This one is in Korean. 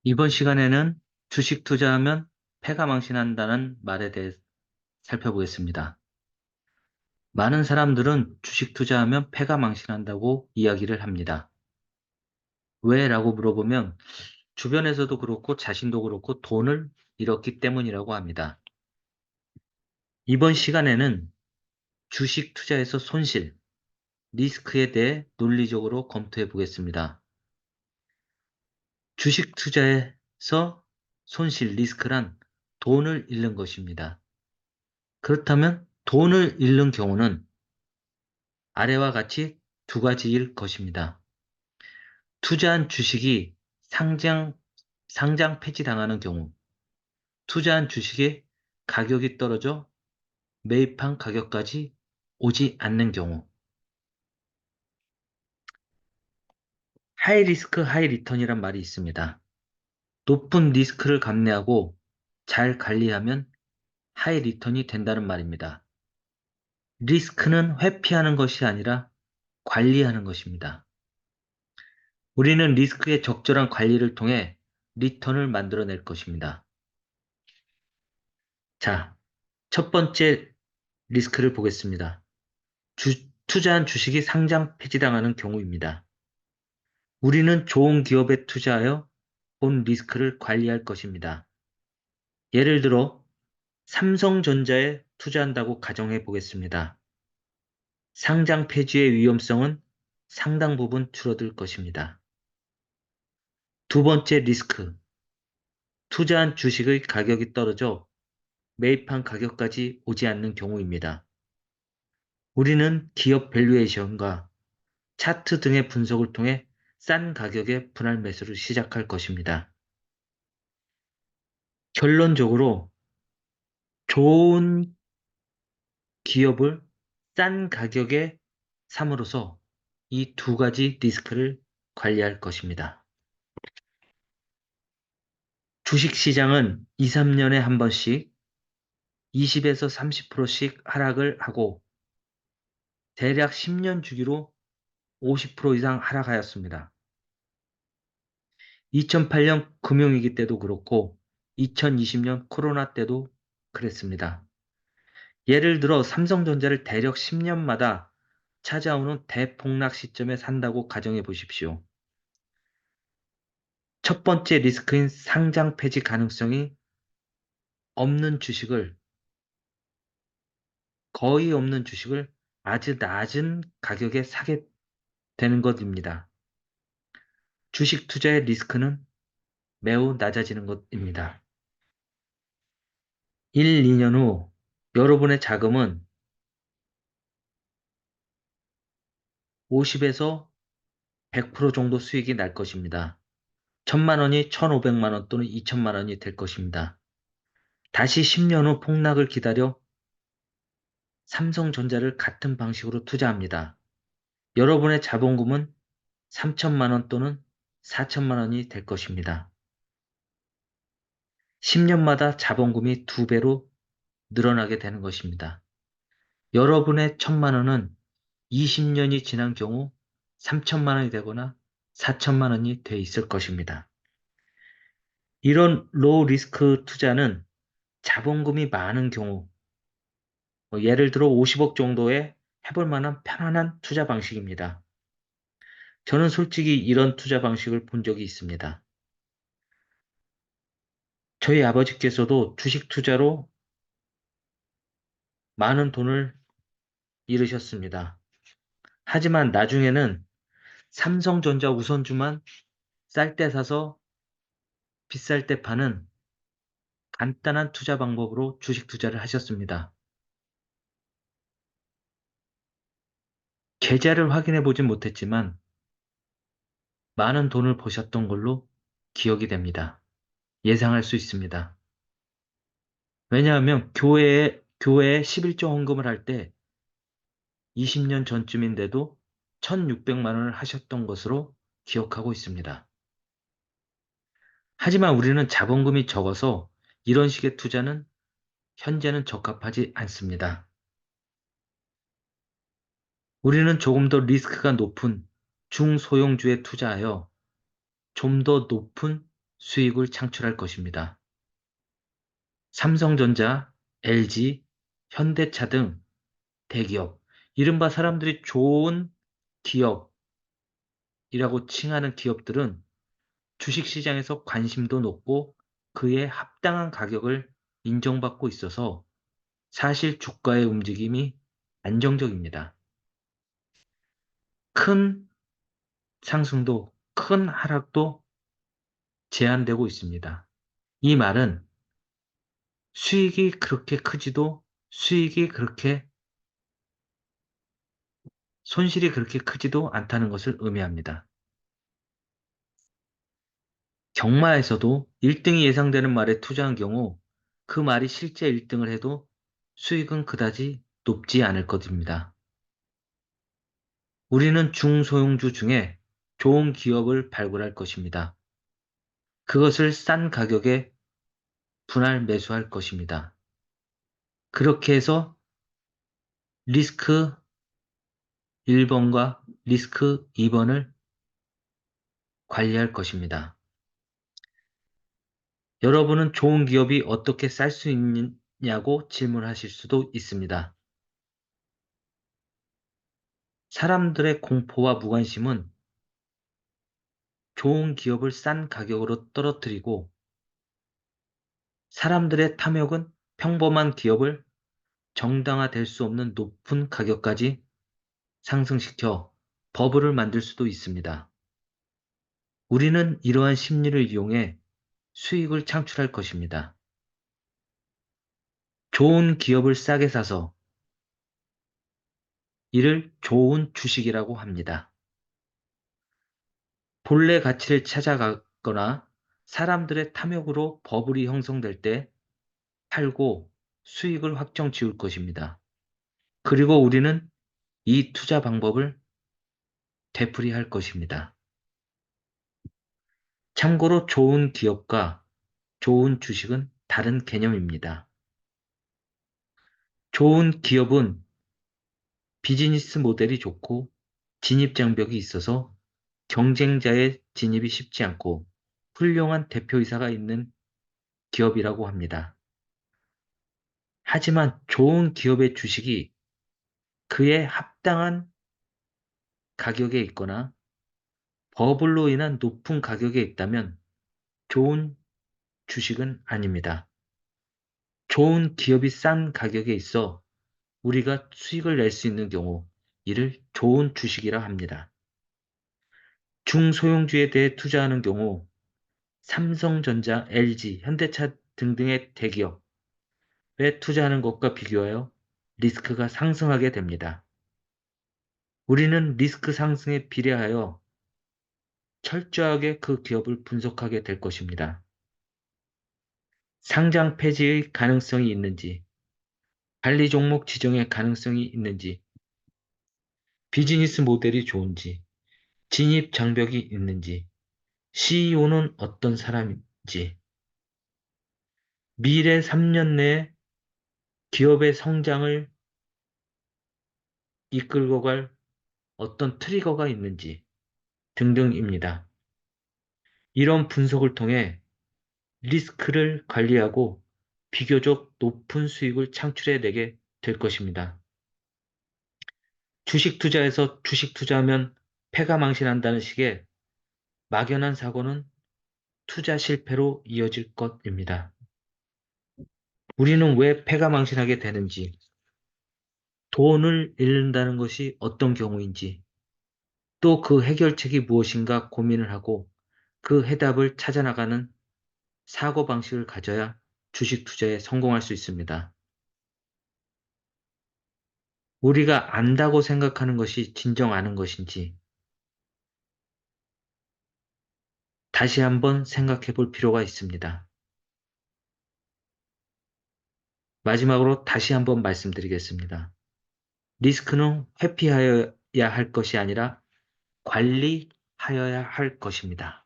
이번 시간에는 주식 투자하면 패가 망신한다는 말에 대해 살펴보겠습니다. 많은 사람들은 주식 투자하면 패가 망신한다고 이야기를 합니다. 왜? 라고 물어보면 주변에서도 그렇고 자신도 그렇고 돈을 잃었기 때문이라고 합니다. 이번 시간에는 주식 투자에서 손실, 리스크에 대해 논리적으로 검토해 보겠습니다. 주식 투자에서 손실, 리스크란 돈을 잃는 것입니다. 그렇다면 돈을 잃는 경우는 아래와 같이 두 가지일 것입니다. 투자한 주식이 상장 폐지당하는 경우, 투자한 주식의 가격이 떨어져 매입한 가격까지 오지 않는 경우, 하이 리스크 하이 리턴이란 말이 있습니다. 높은 리스크를 감내하고 잘 관리하면 하이 리턴이 된다는 말입니다. 리스크는 회피하는 것이 아니라 관리하는 것입니다. 우리는 리스크의 적절한 관리를 통해 리턴을 만들어낼 것입니다. 자, 첫 번째 리스크를 보겠습니다. 투자한 주식이 상장 폐지당하는 경우입니다. 우리는 좋은 기업에 투자하여 본 리스크를 관리할 것입니다. 예를 들어 삼성전자에 투자한다고 가정해 보겠습니다. 상장 폐지의 위험성은 상당 부분 줄어들 것입니다. 두 번째 리스크, 투자한 주식의 가격이 떨어져 매입한 가격까지 오지 않는 경우입니다. 우리는 기업 밸류에이션과 차트 등의 분석을 통해 싼 가격의 분할 매수를 시작할 것입니다. 결론적으로 좋은 기업을 싼 가격에 삼으로써 이 두 가지 리스크를 관리할 것입니다. 주식시장은 2, 3년에 한 번씩 20에서 30%씩 하락을 하고 대략 10년 주기로 50% 이상 하락하였습니다. 2008년 금융위기 때도 그렇고 2020년 코로나 때도 그랬습니다. 예를 들어 삼성전자를 대략 10년마다 찾아오는 대폭락 시점에 산다고 가정해 보십시오. 첫 번째 리스크인 상장 폐지 가능성이 없는 주식을, 거의 없는 주식을 아주 낮은 가격에 사게 되는 것입니다. 주식 투자의 리스크는 매우 낮아지는 것입니다. 1, 2년 후 여러분의 자금은 50에서 100% 정도 수익이 날 것입니다. 1000만 원이 1500만 원 또는 2000만 원이 될 것입니다. 다시 10년 후 폭락을 기다려 삼성전자를 같은 방식으로 투자합니다. 여러분의 자본금은 3천만 원 또는 4천만 원이 될 것입니다. 10년마다 자본금이 2배로 늘어나게 되는 것입니다. 여러분의 1000만 원은 20년이 지난 경우 3천만 원이 되거나 4천만 원이 돼 있을 것입니다. 이런 로우 리스크 투자는 자본금이 많은 경우, 예를 들어 50억 정도에 해볼 만한 편안한 투자 방식입니다. 저는 솔직히 이런 투자 방식을 본 적이 있습니다. 저희 아버지께서도 주식 투자로 많은 돈을 잃으셨습니다. 하지만 나중에는 삼성전자 우선주만 쌀 때 사서 비쌀 때 파는 간단한 투자 방법으로 주식 투자를 하셨습니다. 계좌를 확인해 보진 못했지만 많은 돈을 버셨던 걸로 기억이 됩니다. 예상할 수 있습니다. 왜냐하면 교회에 11조 헌금을 할 때 20년 전쯤인데도 1600만 원을 하셨던 것으로 기억하고 있습니다. 하지만 우리는 자본금이 적어서 이런 식의 투자는 현재는 적합하지 않습니다. 우리는 조금 더 리스크가 높은 중소형주에 투자하여 좀 더 높은 수익을 창출할 것입니다. 삼성전자, LG, 현대차 등 대기업, 이른바 사람들이 좋은 기업이라고 칭하는 기업들은 주식시장에서 관심도 높고 그에 합당한 가격을 인정받고 있어서 사실 주가의 움직임이 안정적입니다. 큰 상승도 큰 하락도 제한되고 있습니다. 이 말은 수익이 그렇게 손실이 그렇게 크지도 않다는 것을 의미합니다. 경마에서도 1등이 예상되는 말에 투자한 경우 그 말이 실제 1등을 해도 수익은 그다지 높지 않을 것입니다. 우리는 중소형주 중에 좋은 기업을 발굴할 것입니다. 그것을 싼 가격에 분할 매수할 것입니다. 그렇게 해서 리스크 1번과 리스크 2번을 관리할 것입니다. 여러분은 좋은 기업이 어떻게 쌀 수 있느냐고 질문하실 수도 있습니다. 사람들의 공포와 무관심은 좋은 기업을 싼 가격으로 떨어뜨리고 사람들의 탐욕은 평범한 기업을 정당화될 수 없는 높은 가격까지 상승시켜 버블을 만들 수도 있습니다. 우리는 이러한 심리를 이용해 수익을 창출할 것입니다. 좋은 기업을 싸게 사서 이를 좋은 주식이라고 합니다. 본래 가치를 찾아가거나 사람들의 탐욕으로 버블이 형성될 때 팔고 수익을 확정 지을 것입니다. 그리고 우리는 이 투자 방법을 되풀이할 것입니다. 참고로 좋은 기업과 좋은 주식은 다른 개념입니다. 좋은 기업은 비즈니스 모델이 좋고 진입 장벽이 있어서 경쟁자의 진입이 쉽지 않고 훌륭한 대표이사가 있는 기업이라고 합니다. 하지만 좋은 기업의 주식이 그에 합당한 가격에 있거나 버블로 인한 높은 가격에 있다면 좋은 주식은 아닙니다. 좋은 기업이 싼 가격에 있어 우리가 수익을 낼 수 있는 경우 이를 좋은 주식이라 합니다. 중소형주에 대해 투자하는 경우 삼성전자, LG, 현대차 등등의 대기업에 투자하는 것과 비교하여 리스크가 상승하게 됩니다. 우리는 리스크 상승에 비례하여 철저하게 그 기업을 분석하게 될 것입니다. 상장 폐지의 가능성이 있는지, 관리 종목 지정의 가능성이 있는지, 비즈니스 모델이 좋은지, 진입 장벽이 있는지, CEO는 어떤 사람인지, 미래 3년 내에 기업의 성장을 이끌고 갈 어떤 트리거가 있는지 등등입니다. 이런 분석을 통해 리스크를 관리하고 비교적 높은 수익을 창출해내게 될 것입니다. 주식 투자에서 주식 투자하면 패가 망신한다는 식의 막연한 사고는 투자 실패로 이어질 것입니다. 우리는 왜 패가 망신하게 되는지, 돈을 잃는다는 것이 어떤 경우인지, 또 그 해결책이 무엇인가 고민을 하고 그 해답을 찾아나가는 사고방식을 가져야 주식 투자에 성공할 수 있습니다. 우리가 안다고 생각하는 것이 진정 아는 것인지 다시 한번 생각해 볼 필요가 있습니다. 마지막으로 다시 한번 말씀드리겠습니다. 리스크는 회피하여야 할 것이 아니라 관리하여야 할 것입니다.